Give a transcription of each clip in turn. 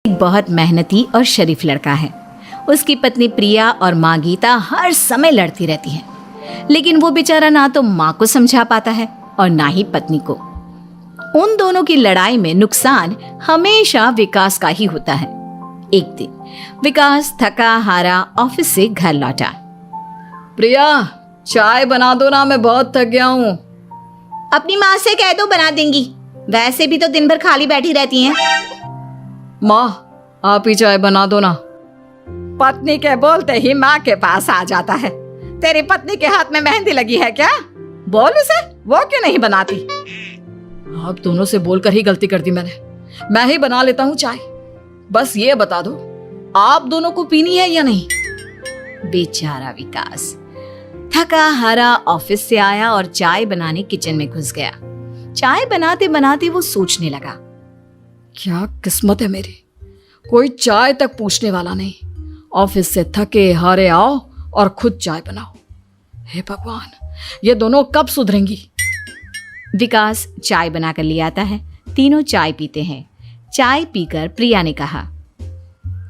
एक बहुत मेहनती और शरीफ लड़का है। उसकी पत्नी प्रिया और माँ गीता हर समय लड़ती रहती हैं, लेकिन वो बेचारा ना तो माँ को समझा पाता है और ना ही पत्नी को। उन दोनों की लड़ाई में नुकसान हमेशा विकास का ही होता है। एक दिन विकास थका हारा ऑफिस से घर लौटा। प्रिया, चाय बना दो ना, मैं बहुत थक गया हूँ। अपनी माँ से कह दो, बना देंगी। वैसे भी तो दिन भर खाली बैठी रहती हैं। माँ, आप ही चाय बना दो ना। पत्नी के बोलते ही माँ के पास आ जाता है। तेरी पत्नी के हाथ में मेहंदी लगी है क्या? बोल उसे, वो क्यों नहीं बनाती? आप दोनों से बोलकर ही गलती कर दी मैंने। मैं ही बना लेता हूँ चाय। बस ये बता दो, आप दोनों को पीनी है या नहीं? बेचारा विकास थका हारा ऑफिस से आया और चाय बनाने किचन में घुस गया। चाय बनाते बनाते वो सोचने लगा, क्या किस्मत है मेरी, कोई चाय तक पूछने वाला नहीं। ऑफिस से थके हारे आओ और खुद चाय बनाओ। हे भगवान, ये दोनों कब सुधरेंगी? विकास चाय बनाकर ले आता है। तीनों चाय पीते हैं। चाय पीकर प्रिया ने कहा,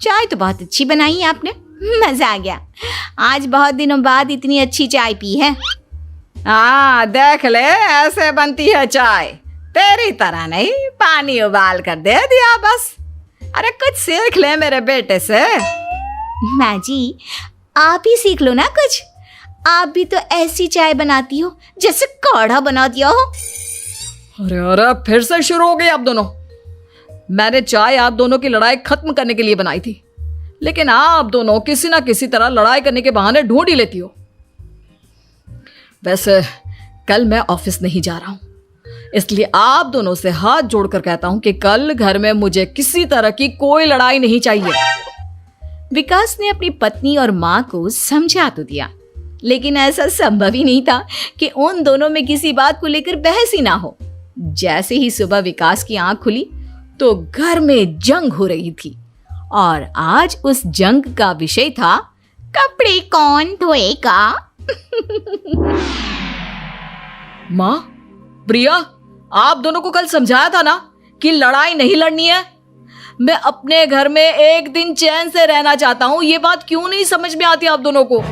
चाय तो बहुत अच्छी बनाई है आपने, मजा आ गया। आज बहुत दिनों बाद इतनी अच्छी चाय पी है। हाँ, देख ले, ऐसे बनती है चाय। तेरी तरह नहीं, पानी उबाल कर दे दिया बस। अरे कुछ सीख ले मेरे बेटे से। माँ जी, आप ही सीख लो ना कुछ। आप भी तो ऐसी चाय बनाती हो जैसे काढ़ा बना दिया हो। अरे अरे, फिर से शुरू हो गई आप दोनों। मैंने चाय आप दोनों की लड़ाई खत्म करने के लिए बनाई थी, लेकिन आप दोनों किसी ना किसी तरह लड़ाई करने के बहाने ढूंढ ही लेती हो। वैसे कल मैं ऑफिस नहीं जा रहा हूं, इसलिए आप दोनों से हाथ जोड़कर कहता हूं कि कल घर में मुझे किसी तरह की कोई लड़ाई नहीं चाहिए। विकास ने अपनी पत्नी और माँ को समझा तो दिया, लेकिन ऐसा संभव ही नहीं था कि उन दोनों में किसी बात को लेकर बहस ही ना हो। जैसे ही सुबह विकास की आंख खुली तो घर में जंग हो रही थी, और आज उस जंग का विषय था कपड़े कौन धोएगा। माँ, प्रिया, आप दोनों को कल समझाया था ना कि लड़ाई नहीं लड़नी है। मैं अपने घर में एक दिन चैन से रहना चाहता हूँ। ये बात क्यों नहीं समझ में आती आप दोनों को?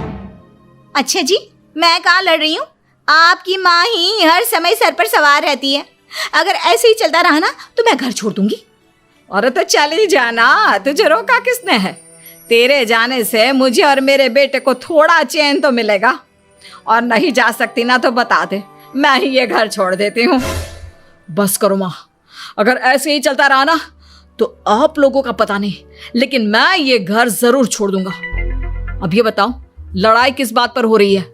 अच्छा जी, मैं कहाँ लड़ रही हूँ? आपकी माँ ही हर समय सर पर सवार रहती है। अगर ऐसे ही चलता रहा ना तो मैं घर छोड़ दूंगी। अरे तो चली जाना, तुझे रोका किसने है? तेरे जाने से मुझे और मेरे बेटे को थोड़ा चैन तो मिलेगा। और नहीं जा सकती ना तो बता दे, मैं ही ये घर छोड़ देती हूँ। बस करो माँ, अगर ऐसे ही चलता रहा ना तो आप लोगों का पता नहीं, लेकिन मैं ये घर जरूर छोड़ दूंगा। अब ये बताओ, लड़ाई किस बात पर हो रही है?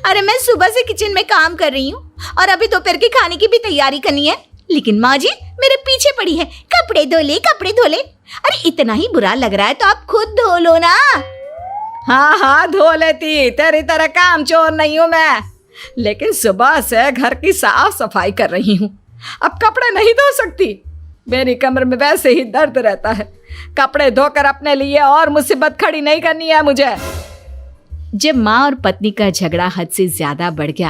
अरे मैं सुबह से किचन में काम कर रही हूँ और अभी दोपहर के खाने की भी तैयारी करनी है, लेकिन माँ जी मेरे पीछे पड़ी है, कपड़े धो ले, कपड़े धो ले। अरे इतना ही बुरा लग रहा है तो आप खुद धो लो ना। हाँ हाँ, धो लेती, तेरी तरह काम चोर नहीं हूँ मैं, लेकिन सुबह से घर की साफ सफाई कर रही हूँ। अब कपड़े नहीं धो सकती। मेरी कमर में वैसे ही दर्द रहता है। कपड़े धोकर अपने लिए और मुसीबत खड़ी नहीं करनी है मुझे। जब माँ और पत्नी का झगड़ा हद से ज्यादा बढ़ गया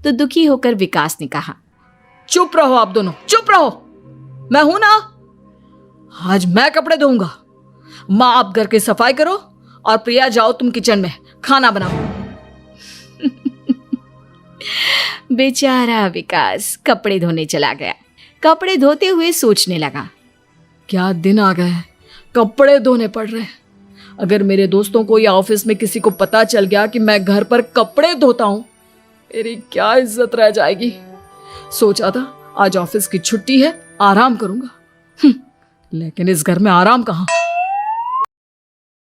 तो दुखी होकर विकास ने कहा, चुप रहो आप दोनों, चुप रहो। मैं हूं ना, आज मैं कपड़े धोऊंगा। माँ, आप घर की सफाई करो और प्रिया, जाओ तुम किचन में खाना बनाओ। बेचारा विकास कपड़े धोने चला गया। कपड़े धोते हुए सोचने लगा, क्या दिन आ गए, कपड़े धोने पड़ रहे हैं। अगर मेरे दोस्तों को या ऑफिस में किसी को पता चल गया कि मैं घर पर कपड़े धोता हूं, मेरी क्या इज्जत रह जाएगी। सोचा था आज ऑफिस की छुट्टी है, आराम करूंगा, लेकिन इस घर में आराम कहाँ।